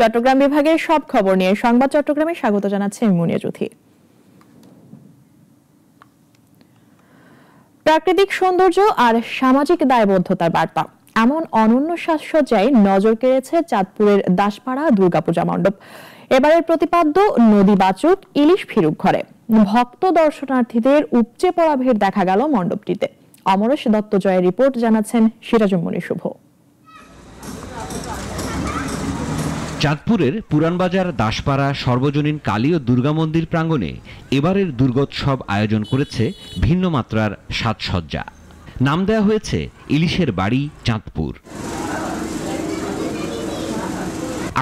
চট্টগ্রাম বিভাগের সব খবর নিয়ে সংবাদ চট্টগ্রামে স্বাগত জানাচ্ছে মুনিয়া জ্যোতি। প্রাকৃতিক সৌন্দর্য আর সামাজিক দায়বদ্ধতার বার্তা এমন অনন্য সাজসজ্জায় নজর কেড়েছে চাঁদপুরের দাসপাড়া দুর্গাপূজা মণ্ডপ। এবারের প্রতিপাদ্য নদী বাচক ইলিশ ফিরুক ঘরে ভক্ত দর্শনার্থীদের উপচে পড়া ভিড় দেখা গেল মণ্ডপটিতে। অমরেশ দত্ত জয়ের রিপোর্ট জানাচ্ছেন সিরাজুম্মনি শুভ। চাঁদপুরের পুরানবাজার দাসপাড়া সর্বজনীন কালী ও দুর্গা মন্দির প্রাঙ্গণে এবারের দুর্গোৎসব আয়োজন করেছে ভিন্ন মাত্রার সাজসজ্জা। নাম দেওয়া হয়েছে ইলিশের বাড়ি চাঁদপুর।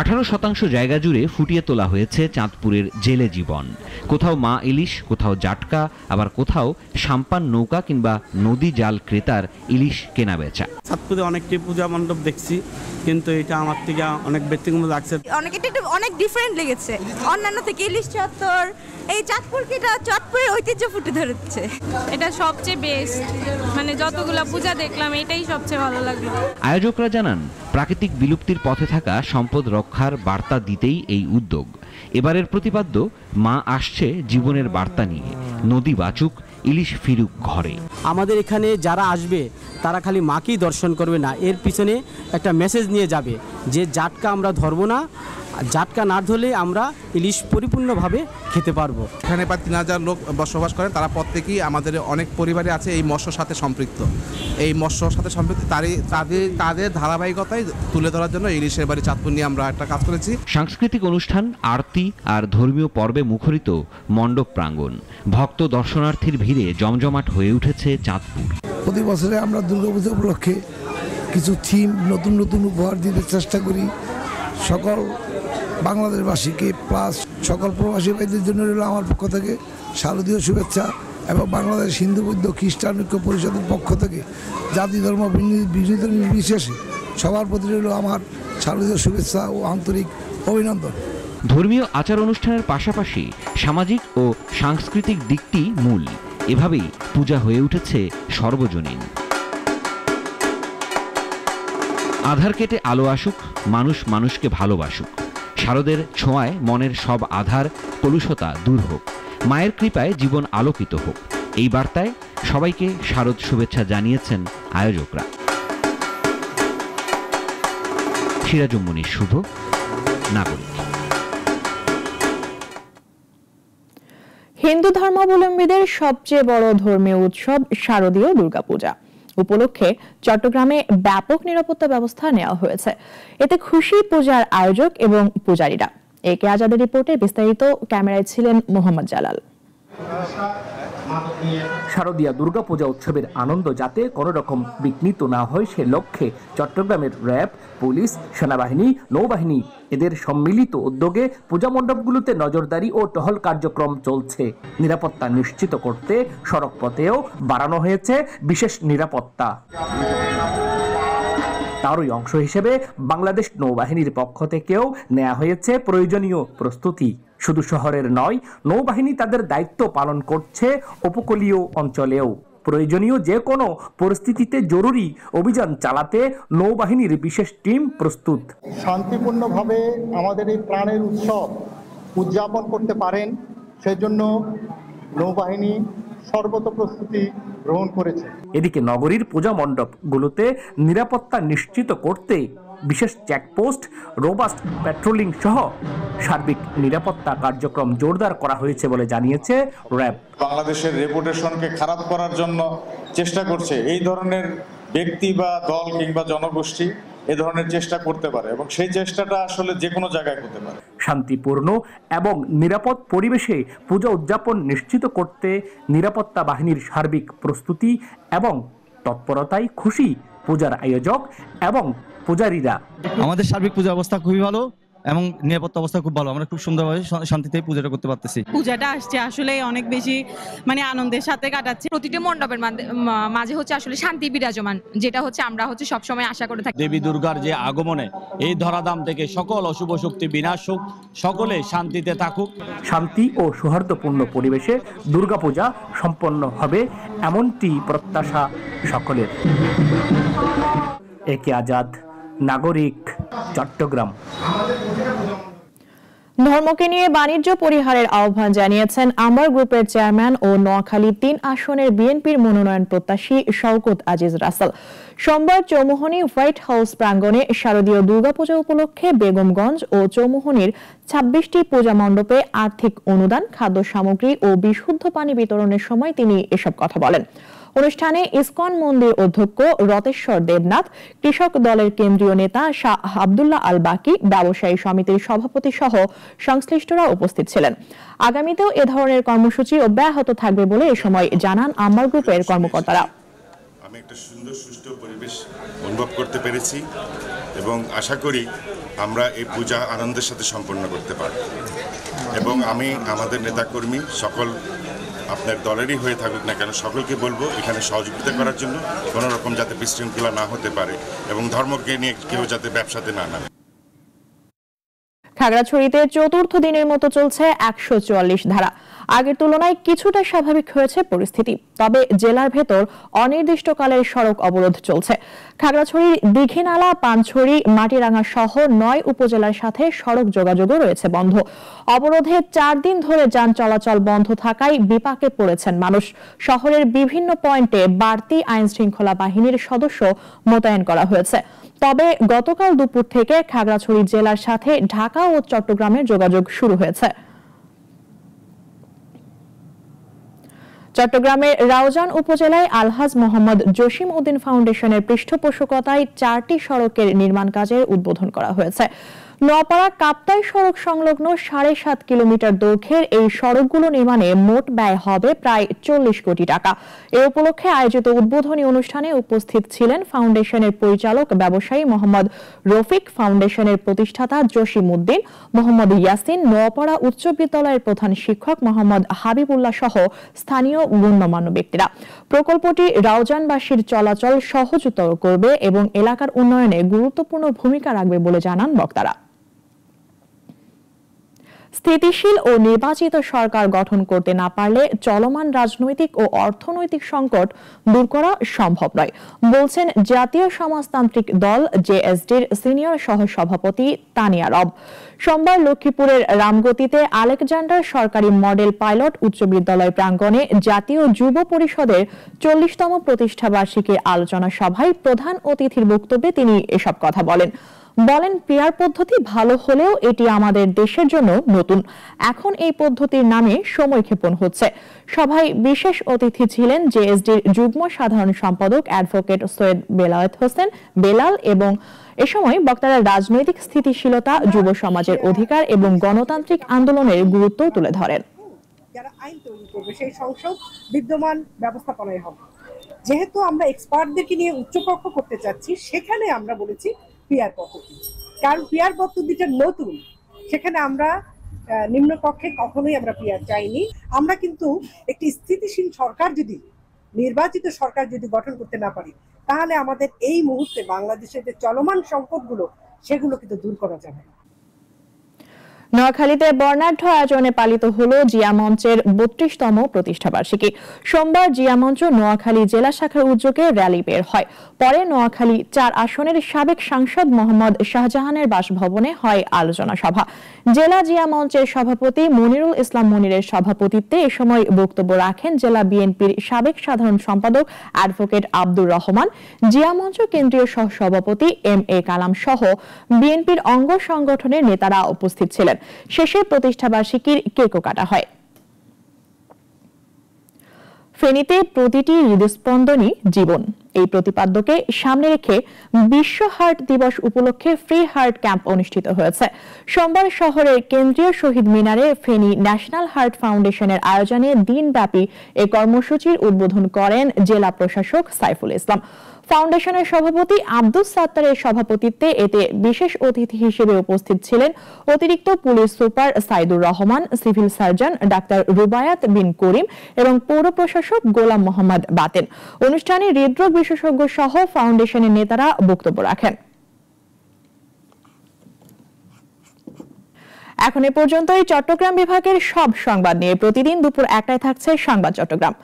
18% জায়গা জুড়ে ফুটিয়ে তোলা হয়েছে চাঁদপুরের জেলে জীবন। কোথাও মা ইলিশ, কোথাও জাটকা, আবার কোথাও সাম্পান নৌকা কিংবা নদী জাল ক্রেতার ইলিশ কেনা বেচা। চাঁদপুরে অনেকটি পূজা মণ্ডপ দেখছি, কিন্তু এটা আমার থেকে অনেক ব্যতিক্রম লাগছে। অনেক ডিফারেন্ট লেগেছে অন্যান্য থেকে। ইলিশ চত্বর এই চাঁদপুরের ঐতিহ্য ফুটে ধরেছে। এটা সবচেয়ে বেস্ট, মানে যতগুলা পূজা দেখলাম এটাই সবচেয়ে ভালো লাগলো। আয়োজকরা জানান, প্রাকৃতিক বিলুপ্তির পথে থাকা সম্পদ রক্ষার বার্তা দিতেই এই উদ্যোগ। এবারের প্রতিপাদ্য মা আসছে জীবনের বার্তা নিয়ে, নদী বাচুক ইলিশ ফিরুক ঘরে। আমাদের এখানে যারা আসবে তারা খালি মাকেই দর্শন করবে না, এর পিছনে একটা মেসেজ নিয়ে যাবে যে জাটকা আমরা ধরবো না, জাটকা না ধরলে আমরা ইলিশ পরিপূর্ণভাবে খেতে পারবো। এখানে প্রায় 3000 লোক বসবাস করেন, তারা প্রত্যেকেই আমাদের অনেক পরিবারে আছে এই মৎস্যর সাথে সম্পৃক্ত। এই মৎস্যর সাথে সম্পৃক্ত তাদের ধারাবাহিকতায় তুলে ধরার জন্য ইলিশের বাড়ি চাঁদপুর নিয়ে আমরা একটা কাজ করেছি। সাংস্কৃতিক অনুষ্ঠান, আরতি আর ধর্মীয় পর্বে মুখরিত মণ্ডপ প্রাঙ্গণ। ভক্ত দর্শনার্থীর ভিড়ে জমজমাট হয়ে উঠেছে চাঁদপুর। প্রতি বছরে আমরা দুর্গাপূজা উপলক্ষে কিছু থিম নতুন নতুন উপহার দিতে চেষ্টা করি সকল বাংলাদেশবাসীকে, প্লাস সকল প্রবাসী ভাইদের জন্য রইল আমার পক্ষ থেকে শারদীয় শুভেচ্ছা, এবং বাংলাদেশ হিন্দু বৌদ্ধ খ্রিস্টান ঐক্য পরিষদের পক্ষ থেকে জাতি ধর্ম নির্বিশেষে সবার প্রতি রইল আমার শারদীয় শুভেচ্ছা ও আন্তরিক অভিনন্দন। ধর্মীয় আচার অনুষ্ঠানের পাশাপাশি সামাজিক ও সাংস্কৃতিক দিকটি মূল। এভাবেই পূজা হয়ে উঠেছে সর্বজনীন। আধার কেটে আলো আসুক, মানুষ মানুষকে ভালোবাসুক। শারদের ছোঁয়ায় মনের সব আধার কলুষতা দূর হোক, মায়ের কৃপায় জীবন আলোকিত হোক। এই বার্তায় সবাইকে শারদ শুভেচ্ছা জানিয়েছেন আয়োজকরা। সিরাজুম্মনি শুভ, নাগরিক। হিন্দু ধর্মাবলম্বীদের সবচেয়ে বড় ধর্মীয় উৎসব শারদীয় দুর্গাপূজা উপলক্ষে চট্টগ্রামে ব্যাপক নিরাপত্তা ব্যবস্থা নেওয়া হয়েছে। এতে খুশি পূজার আয়োজক এবং পূজারীরা। একে আজাদের রিপোর্টে বিস্তারিত, ক্যামেরায় ছিলেন মোহাম্মদ জালাল। শারদীয়া দুর্গাপূজা উৎসবের আনন্দ যাতে কোনো রকম বিঘ্নিত না হয় সে লক্ষ্যে চট্টগ্রামের র্যাব, পুলিশ, সেনাবাহিনী, নৌবাহিনী এদের সম্মিলিত উদ্যোগে পূজা মণ্ডপগুলোতে নজরদারি ও টহল কার্যক্রম চলছে। নিরাপত্তা নিশ্চিত করতে সড়ক পথেও বাড়ানো হয়েছে বিশেষ নিরাপত্তা। তারই অংশ হিসেবে বাংলাদেশ নৌবাহিনীর পক্ষ থেকেও নেওয়া হয়েছে প্রয়োজনীয় প্রস্তুতি। শুধু শহরের নয়, নৌবাহিনী তাদের দায়িত্ব পালন করছে উপকূলীয় অঞ্চলেও। প্রয়োজনীয় যে কোনো পরিস্থিতিতে জরুরি অভিযান চালাতে নৌবাহিনীর বিশেষ টিম প্রস্তুত। শান্তিপূর্ণভাবে আমাদের এই প্রাণের উৎসব উদযাপন করতে পারেন সেজন্য নৌবাহিনী সর্বত প্রস্তুতি গ্রহণ করেছে। এদিকে নগরীর পূজা মণ্ডপগুলোতে নিরাপত্তা নিশ্চিত করতে বিশেষ চেকপোস্ট, রোবাস্ট প্যাট্রোলিং সহ সার্বিক নিরাপত্তা কার্যক্রম জোরদার করা হয়েছে বলে জানিয়েছে র্যাব। বাংলাদেশের রেপুটেশনকে খারাপ করার জন্য চেষ্টা করছে এই ধরনের ব্যক্তি বা দল কিংবা জনগোষ্ঠী এ ধরনের চেষ্টা করতে পারে, এবং সেই চেষ্টাটা আসলে যে কোনো জায়গায় করতে পারে। শান্তিপূর্ণ এবং নিরাপদ পরিবেশে পূজা উদযাপন নিশ্চিত করতে নিরাপত্তা বাহিনীর সার্বিক প্রস্তুতি এবং তৎপরতায় খুশি পূজার আয়োজক এবং পূজারীরা। আমাদের সার্বিক পূজা অবস্থা খুবই ভালো এবং নিরাপত্তা অবস্থা খুব ভালো। আমরা খুব সুন্দরভাবে শান্তিতে পূজাটা করতে পারতেছি। পূজাটা আসছে আসলে অনেক বেশি আনন্দের সাথে কাটাচ্ছে। প্রতিটি মণ্ডপের মাঝে হচ্ছে আসলে শান্তি বিরাজমান, যেটা হচ্ছে আমরা সবসময় আশা করে থাকি। দেবী দুর্গার যে আগমনে এই ধরাধাম থেকে সকল অশুভ শক্তি বিনাশ হোক, সকলে শান্তিতে থাকুক। শান্তি ও সৌহার্দ্যপূর্ণ পরিবেশে দুর্গাপূজা সম্পন্ন হবে এমনটি প্রত্যাশা সকলের। একে আজাদ, নাগরিক, চট্টগ্রাম। ধর্মকে নিয়ে বাণিজ্য পরিহারের আহ্বান জানিয়েছেন আম্বার গ্রুপের চেয়ারম্যান ও নোয়াখালী ৩ আসনের বিএনপির মনোনয়ন প্রত্যাশী শওকত আজিজ রাসেল। সোমবার চৌমুহনী হোয়াইট হাউস প্রাঙ্গণে শারদীয় দুর্গাপূজা উপলক্ষে বেগমগঞ্জ ও চৌমুহনীর ২৬টি পূজা মণ্ডপে আর্থিক অনুদান, খাদ্য সামগ্রী ও বিশুদ্ধ পানি বিতরণের সময় তিনি এসব কথা বলেন। অনুষ্ঠানে ইসকন মন্দির অধ্যক্ষ রতেশ্বর দেবনাথ, কৃষক দলের কেন্দ্রীয় নেতা শাহ আব্দুল্লাহ আল বাকি, ব্যবসায়ী সমিতির সভাপতি সহ সংশ্লিষ্টরা উপস্থিত ছিলেন। আগামীতেও এ ধরনের কর্মসূচি অব্যাহত থাকবে বলে এ সময় জানান আম্বার গ্রুপের কর্মকর্তারা। আমি একটা সুন্দর সুষ্ঠু পরিবেশ অনুভব করতে পেরেছি এবং আশা করি আমরা এই পূজা আনন্দের সাথে সম্পন্ন করতে পারব এবং আমি আমাদের নেতাকর্মী সকল আপনার দলেরই হয়ে থাকুক না কেন সকলকে বলবো এখানে সহযোগিতা করার জন্য, কোনো রকম যাতে বিশৃঙ্খলা না হতে পারে এবং ধর্মকে নিয়ে কেউ যাতে ব্যবসাতে না নামে। খাগড়াছড়িতে চতুর্থ দিনের মতো চলছে ১৪৪ ধারা। আগের তুলনায় কিছুটা স্বাভাবিক হয়েছে পরিস্থিতি, তবে জেলার ভেতর অনির্দিষ্টকালের সড়ক অবরোধ চলছে। খাগড়াছড়ির দীঘিনালা, পানছড়ি, মাটিরাঙ্গা সহ ৯ উপজেলার সাথে সড়ক যোগাযোগও রয়েছে বন্ধ। অবরোধে ৪ দিন ধরে যান চলাচল বন্ধ থাকায় বিপাকে পড়েছেন মানুষ। শহরের বিভিন্ন পয়েন্টে বাড়তি আইন শৃঙ্খলা বাহিনীর সদস্য মোতায়েন করা হয়েছে। তবে গতকাল দুপুর থেকে খাগড়াছড়ি জেলার সাথে ঢাকা ও চট্টগ্রামের যোগাযোগ শুরু হয়েছে। চট্টগ্রামের রাউজান উপজেলায় আলহাজ মোহাম্মদ জসিম উদ্দিন ফাউন্ডেশনের পৃষ্ঠপোষকতায় ৪টি সড়কের নির্মাণ কাজের উদ্বোধন করা হয়েছে। নোয়াপাড়া কাপ্তাই সড়ক সংলগ্ন ৭.৫ কিলোমিটার দৈর্ঘ্যের এই সড়কগুলো নির্মাণে মোট ব্যয় হবে প্রায় ৪০ কোটি টাকা। এ উপলক্ষে আয়োজিত উদ্বোধনী অনুষ্ঠানে উপস্থিত ছিলেন ফাউন্ডেশনের পরিচালক ব্যবসায়ী মোহাম্মদ রফিক, ফাউন্ডেশনের প্রতিষ্ঠাতা জসিম উদ্দিন, মোহাম্মদ ইয়াসিন, নোয়াপাড়া উচ্চ বিদ্যালয়ের প্রধান শিক্ষক মোহাম্মদ হাবিবুল্লাহ সহ স্থানীয় গণ্যমান্য ব্যক্তিরা। প্রকল্পটি রাউজানবাসীর চলাচল সহজতর করবে এবং এলাকার উন্নয়নে গুরুত্বপূর্ণ ভূমিকা রাখবে বলে জানান বক্তারা। স্থিতিশীল ও নির্বাচিত সরকার গঠন করতে না পারলে চলমান রাজনৈতিক ও অর্থনৈতিক সংকট দূর করা সম্ভব নয়, বলছেন জাতীয় সমাজতান্ত্রিক দল জেএসডির সিনিয়র সহসভাপতি তানিয়া রব। সোমবার লক্ষ্মীপুরের রামগতিতে আলেকজান্ডার সরকারি মডেল পাইলট উচ্চ বিদ্যালয় প্রাঙ্গণে জাতীয় যুব পরিষদের ৪০তম প্রতিষ্ঠাবার্ষিকীর আলোচনা সভায় প্রধান অতিথির বক্তব্যে তিনি এসব কথা বলেন। পিয়ার পদ্ধতি ভালো হলেও এটি আমাদের দেশের জন্য নতুন। এখন এই পদ্ধতির নামে সময়ক্ষেপণ হচ্ছে। সভায় বিশেষ অতিথি ছিলেন জেএসডির যুগ্ম সাধারণ সম্পাদক অ্যাডভোকেট সৈয়দ বেলায়েত হোসেন বেলাল এবং এ সময় বক্তারা রাজনৈতিক স্থিতিশীলতা, যুব সমাজের অধিকার এবং গণতান্ত্রিক আন্দোলনের গুরুত্ব তুলে ধরেন। যারা আইন তৈরি করবে সেই সংসদ বিদ্যমান ব্যবস্থাপনায় হবে। যেহেতু আমরা এক্সপার্টদেরকে নিয়ে উচ্চকক্ষ করতে চাচ্ছি, সেখানে আমরা বলেছি পিয়ার পদ্ধতি, কারণ পিয়ার পদ্ধতিটা নতুন, সেখানে আমরা নিম্নকক্ষে কখনোই আমরা পিয়ার চাইনি। আমরা কিন্তু একটি স্থিতিশীল সরকার যদি, নির্বাচিত সরকার যদি গঠন করতে না পারি, তাহলে আমাদের এই মুহূর্তে বাংলাদেশের যে চলমান সংকটগুলো সেগুলো কিন্তু দূর করা যাবে না। নোয়াখালীতে বর্ণাঢ্য আয়োজনে পালিত হলো জিয়া মঞ্চের ৩২তম প্রতিষ্ঠাবার্ষিকী। সোমবার জিয়া মঞ্চ নোয়াখালী জেলা শাখার উদ্যোগে র্যালি বের হয়। পরে নোয়াখালী ৪ আসনের সাবেক সাংসদ মোহাম্মদ শাহজাহানের বাসভবনে হয় আলোচনা সভা। জেলা জিয়া মঞ্চের সভাপতি মনিরুল ইসলাম মনিরের সভাপতিত্বে এ সময় বক্তব্য রাখেন জেলা বিএনপির সাবেক সাধারণ সম্পাদক অ্যাডভোকেট আব্দুর রহমান, জিয়া মঞ্চ কেন্দ্রীয় সহসভাপতি এম.এ. কালাম সহ বিএনপির অঙ্গ সংগঠনের নেতারা উপস্থিত ছিলেন। শেষে প্রতিষ্ঠাবার্ষিকীর কেকও কাটা হয়। ফেনীতে প্রতিটি হৃদস্পন্দনই জীবন, এই প্রতিপাদ্যকে সামনে রেখে বিশ্ব হার্ট দিবস উপলক্ষে ফ্রি হার্ট ক্যাম্প অনুষ্ঠিত হয়েছে। সোমবার শহরের কেন্দ্রীয় শহীদ মিনারে ফেনী ন্যাশনাল হার্ট ফাউন্ডেশনের আয়োজনে দিনব্যাপী এ কর্মসূচির উদ্বোধন করেন জেলা প্রশাসক সাইফুল ইসলাম। ফাউন্ডেশনের সভাপতি আব্দুস সাত্তারের সভাপতিত্বে এতে বিশেষ অতিথি হিসেবে উপস্থিত ছিলেন অতিরিক্ত police super Saidur Rahman, civil surgeon doctor Rubayat Bin Karim এবং পৌর প্রশাসক গোলাম মোহাম্মদ বাতেন। অনুষ্ঠানে হৃদরোগ বিশেষজ্ঞ সহ ফাউন্ডেশনের নেতারা বক্তব্য রাখেন। এখন এ পর্যন্তই চট্টগ্রাম বিভাগের সব সংবাদ নিয়ে প্রতিদিন দুপুর ১টায় থাকছে সংবাদ চট্টগ্রাম।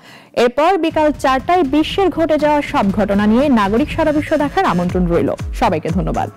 এরপর বিকাল ৪টায় বিশ্বের ঘটে যাওয়া সব ঘটনা নিয়ে নাগরিক সারা বিশ্ব দেখার আমন্ত্রণ রইল। সবাইকে ধন্যবাদ।